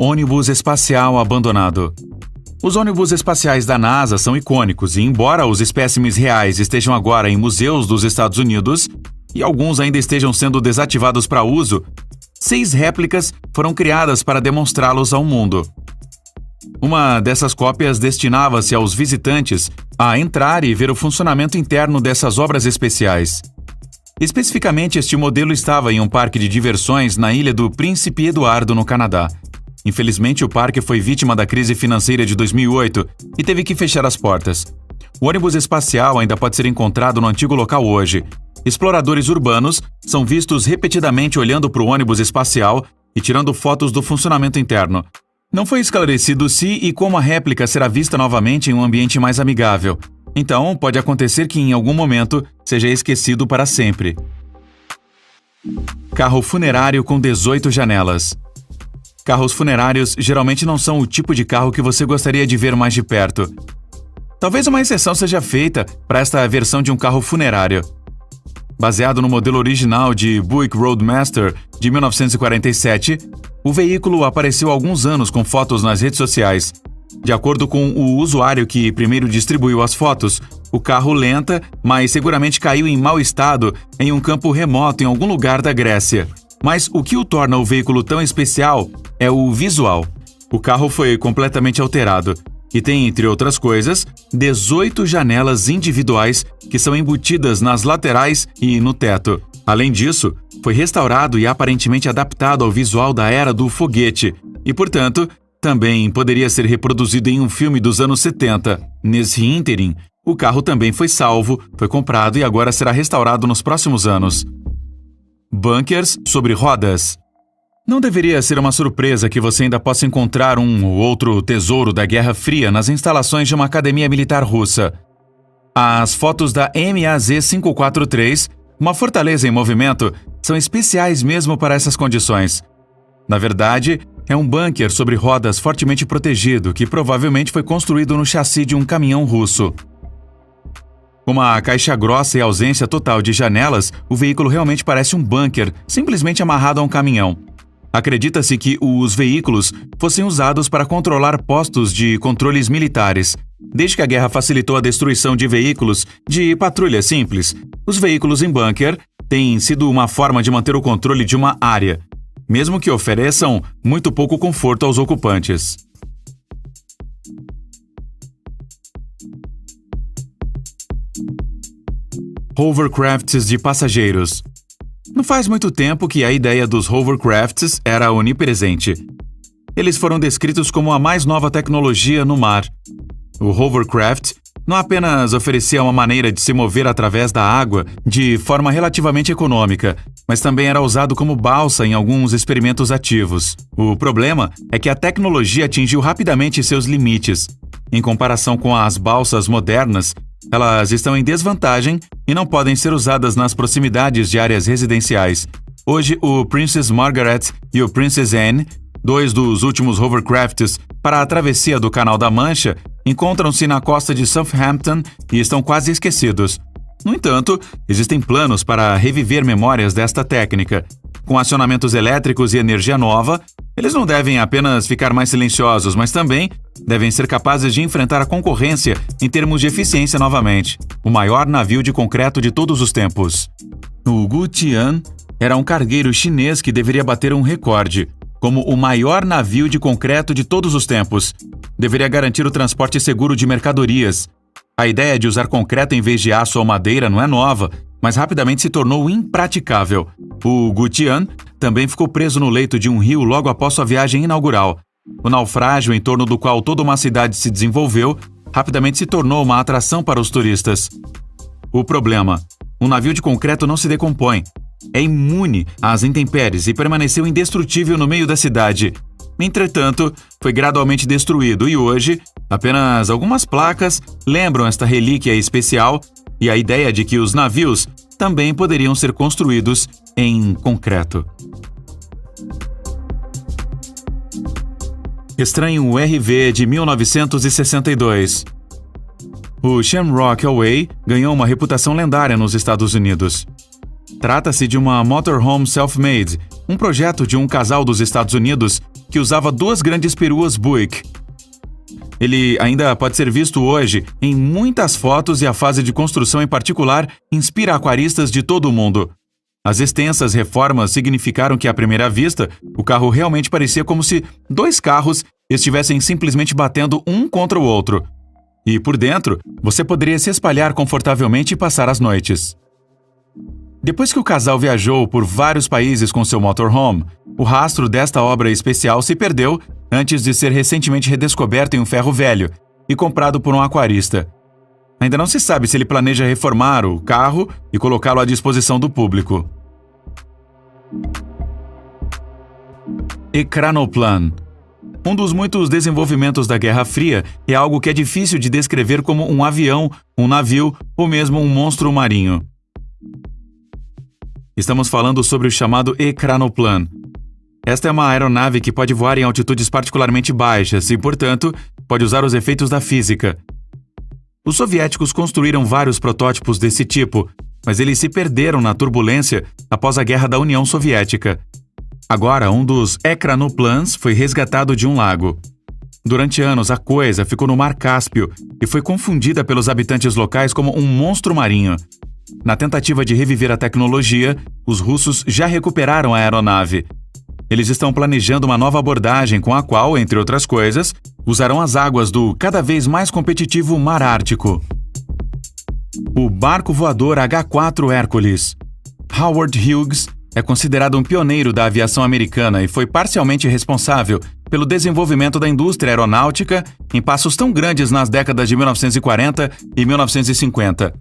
ônibus espacial abandonado. Os ônibus espaciais da NASA são icônicos e, embora os espécimes reais estejam agora em museus dos Estados Unidos e alguns ainda estejam sendo desativados para uso, 6 réplicas foram criadas para demonstrá-los ao mundo. Uma dessas cópias destinava-se aos visitantes a entrar e ver o funcionamento interno dessas obras especiais. Especificamente, este modelo estava em um parque de diversões na ilha do Príncipe Eduardo, no Canadá. Infelizmente, o parque foi vítima da crise financeira de 2008 e teve que fechar as portas. O ônibus espacial ainda pode ser encontrado no antigo local hoje. Exploradores urbanos são vistos repetidamente olhando para o ônibus espacial e tirando fotos do funcionamento interno. Não foi esclarecido se e como a réplica será vista novamente em um ambiente mais amigável. Então, pode acontecer que em algum momento seja esquecido para sempre. Carro funerário com 18 janelas. Carros funerários geralmente não são o tipo de carro que você gostaria de ver mais de perto. Talvez uma exceção seja feita para esta versão de um carro funerário. Baseado no modelo original de Buick Roadmaster de 1947, o veículo apareceu há alguns anos com fotos nas redes sociais. De acordo com o usuário que primeiro distribuiu as fotos, o carro lenta, mas seguramente caiu em mau estado em um campo remoto em algum lugar da Grécia. Mas o que o torna o veículo tão especial é o visual. O carro foi completamente alterado e tem, entre outras coisas, 18 janelas individuais que são embutidas nas laterais e no teto. Além disso, foi restaurado e aparentemente adaptado ao visual da era do foguete e, portanto, também poderia ser reproduzido em um filme dos anos 70. Nesse ínterim, o carro também foi salvo, foi comprado e agora será restaurado nos próximos anos. Bunkers sobre rodas. Não deveria ser uma surpresa que você ainda possa encontrar um ou outro tesouro da Guerra Fria nas instalações de uma academia militar russa. As fotos da MAZ-543, uma fortaleza em movimento, são especiais mesmo para essas condições. Na verdade, é um bunker sobre rodas fortemente protegido que provavelmente foi construído no chassi de um caminhão russo. Com uma caixa grossa e ausência total de janelas, o veículo realmente parece um bunker, simplesmente amarrado a um caminhão. Acredita-se que os veículos fossem usados para controlar postos de controles militares. Desde que a guerra facilitou a destruição de veículos de patrulha simples, os veículos em bunker têm sido uma forma de manter o controle de uma área, mesmo que ofereçam muito pouco conforto aos ocupantes. Hovercrafts de passageiros. Não faz muito tempo que a ideia dos hovercrafts era onipresente. Eles foram descritos como a mais nova tecnologia no mar. O hovercraft não apenas oferecia uma maneira de se mover através da água de forma relativamente econômica, mas também era usado como balsa em alguns experimentos ativos. O problema é que a tecnologia atingiu rapidamente seus limites. Em comparação com as balsas modernas, elas estão em desvantagem e não podem ser usadas nas proximidades de áreas residenciais. Hoje, o Princess Margaret e o Princess Anne, 2 dos últimos hovercrafts para a travessia do Canal da Mancha, encontram-se na costa de Southampton e estão quase esquecidos. No entanto, existem planos para reviver memórias desta técnica. Com acionamentos elétricos e energia nova, eles não devem apenas ficar mais silenciosos, mas também devem ser capazes de enfrentar a concorrência em termos de eficiência novamente. O maior navio de concreto de todos os tempos. O Gutian era um cargueiro chinês que deveria bater um recorde, como o maior navio de concreto de todos os tempos. Deveria garantir o transporte seguro de mercadorias. A ideia de usar concreto em vez de aço ou madeira não é nova, mas rapidamente se tornou impraticável. O Gutian também ficou preso no leito de um rio logo após sua viagem inaugural. O naufrágio em torno do qual toda uma cidade se desenvolveu rapidamente se tornou uma atração para os turistas. O problema: um navio de concreto não se decompõe. É imune às intempéries e permaneceu indestrutível no meio da cidade. Entretanto, foi gradualmente destruído e hoje, apenas algumas placas lembram esta relíquia especial e a ideia de que os navios também poderiam ser construídos em concreto. Estranho RV de 1962. O Shamrock Away ganhou uma reputação lendária nos Estados Unidos. Trata-se de uma motorhome self-made, um projeto de um casal dos Estados Unidos que usava duas grandes peruas Buick. Ele ainda pode ser visto hoje em muitas fotos e a fase de construção em particular inspira aquaristas de todo o mundo. As extensas reformas significaram que, à primeira vista, o carro realmente parecia como se dois carros estivessem simplesmente batendo um contra o outro. E, por dentro, você poderia se espalhar confortavelmente e passar as noites. Depois que o casal viajou por vários países com seu motorhome, o rastro desta obra especial se perdeu antes de ser recentemente redescoberto em um ferro velho e comprado por um aquarista. Ainda não se sabe se ele planeja reformar o carro e colocá-lo à disposição do público. Ekranoplan. Um dos muitos desenvolvimentos da Guerra Fria é algo que é difícil de descrever como um avião, um navio ou mesmo um monstro marinho. Estamos falando sobre o chamado Ekranoplan. Esta é uma aeronave que pode voar em altitudes particularmente baixas e, portanto, pode usar os efeitos da física. Os soviéticos construíram vários protótipos desse tipo, mas eles se perderam na turbulência após a Guerra da União Soviética. Agora, um dos Ekranoplans foi resgatado de um lago. Durante anos, a coisa ficou no Mar Cáspio e foi confundida pelos habitantes locais como um monstro marinho. Na tentativa de reviver a tecnologia, os russos já recuperaram a aeronave. Eles estão planejando uma nova abordagem com a qual, entre outras coisas, usarão as águas do cada vez mais competitivo Mar Ártico. O barco voador H-4 Hercules. Howard Hughes é considerado um pioneiro da aviação americana e foi parcialmente responsável pelo desenvolvimento da indústria aeronáutica em passos tão grandes nas décadas de 1940 e 1950.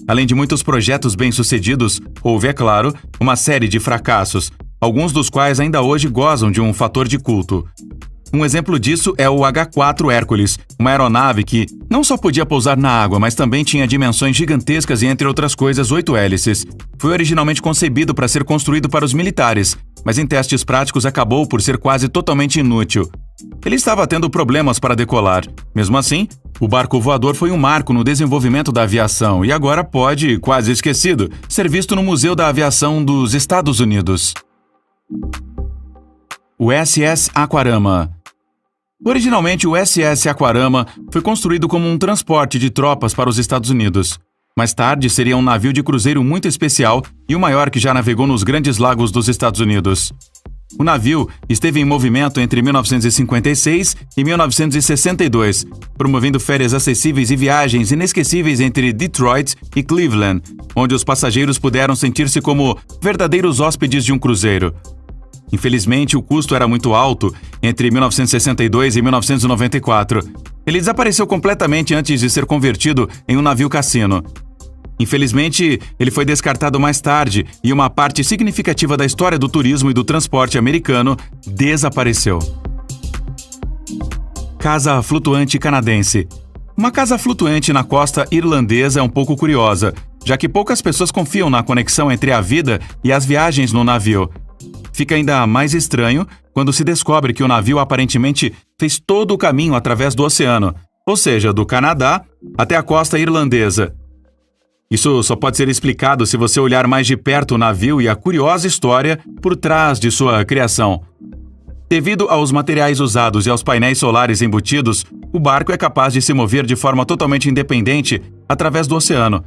Além de muitos projetos bem-sucedidos, houve, é claro, uma série de fracassos, alguns dos quais ainda hoje gozam de um fator de culto. Um exemplo disso é o H-4 Hercules, uma aeronave que não só podia pousar na água, mas também tinha dimensões gigantescas e, entre outras coisas, 8 hélices. Foi originalmente concebido para ser construído para os militares, mas em testes práticos acabou por ser quase totalmente inútil. Ele estava tendo problemas para decolar. Mesmo assim, o barco voador foi um marco no desenvolvimento da aviação e agora pode, quase esquecido, ser visto no Museu da Aviação dos Estados Unidos. O SS Aquarama. Originalmente, o SS Aquarama foi construído como um transporte de tropas para os Estados Unidos. Mais tarde, seria um navio de cruzeiro muito especial e o maior que já navegou nos grandes lagos dos Estados Unidos. O navio esteve em movimento entre 1956 e 1962, promovendo férias acessíveis e viagens inesquecíveis entre Detroit e Cleveland, onde os passageiros puderam sentir-se como verdadeiros hóspedes de um cruzeiro. Infelizmente, o custo era muito alto entre 1962 e 1994. Ele desapareceu completamente antes de ser convertido em um navio cassino. Infelizmente, ele foi descartado mais tarde e uma parte significativa da história do turismo e do transporte americano desapareceu. Casa flutuante canadense. Uma casa flutuante na costa irlandesa é um pouco curiosa, já que poucas pessoas confiam na conexão entre a vida e as viagens no navio. Fica ainda mais estranho quando se descobre que o navio aparentemente fez todo o caminho através do oceano, ou seja, do Canadá até a costa irlandesa. Isso só pode ser explicado se você olhar mais de perto o navio e a curiosa história por trás de sua criação. Devido aos materiais usados e aos painéis solares embutidos, o barco é capaz de se mover de forma totalmente independente através do oceano.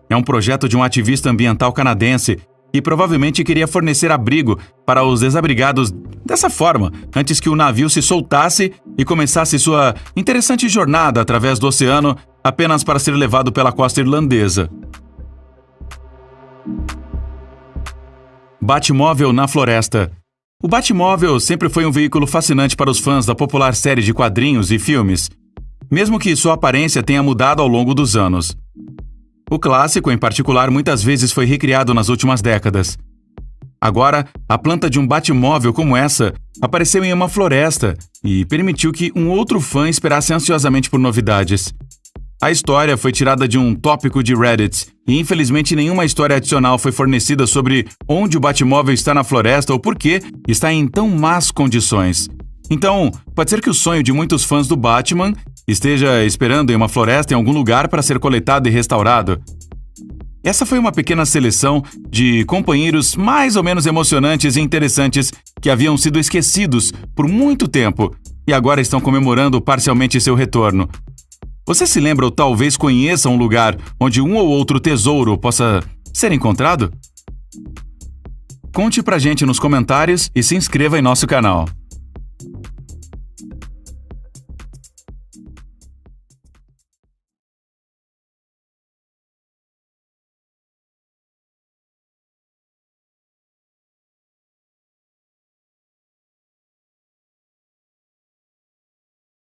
É um projeto de um ativista ambiental canadense e provavelmente queria fornecer abrigo para os desabrigados dessa forma, antes que o navio se soltasse e começasse sua interessante jornada através do oceano apenas para ser levado pela costa irlandesa. Batmóvel na floresta. O Batmóvel sempre foi um veículo fascinante para os fãs da popular série de quadrinhos e filmes, mesmo que sua aparência tenha mudado ao longo dos anos. O clássico, em particular, muitas vezes foi recriado nas últimas décadas. Agora, a planta de um Batmóvel como essa apareceu em uma floresta e permitiu que um outro fã esperasse ansiosamente por novidades. A história foi tirada de um tópico de Reddit e, infelizmente, nenhuma história adicional foi fornecida sobre onde o Batmóvel está na floresta ou por que está em tão más condições. Então, pode ser que o sonho de muitos fãs do Batman esteja esperando em uma floresta em algum lugar para ser coletado e restaurado. Essa foi uma pequena seleção de companheiros mais ou menos emocionantes e interessantes que haviam sido esquecidos por muito tempo e agora estão comemorando parcialmente seu retorno. Você se lembra ou talvez conheça um lugar onde um ou outro tesouro possa ser encontrado? Conte pra gente nos comentários e se inscreva em nosso canal.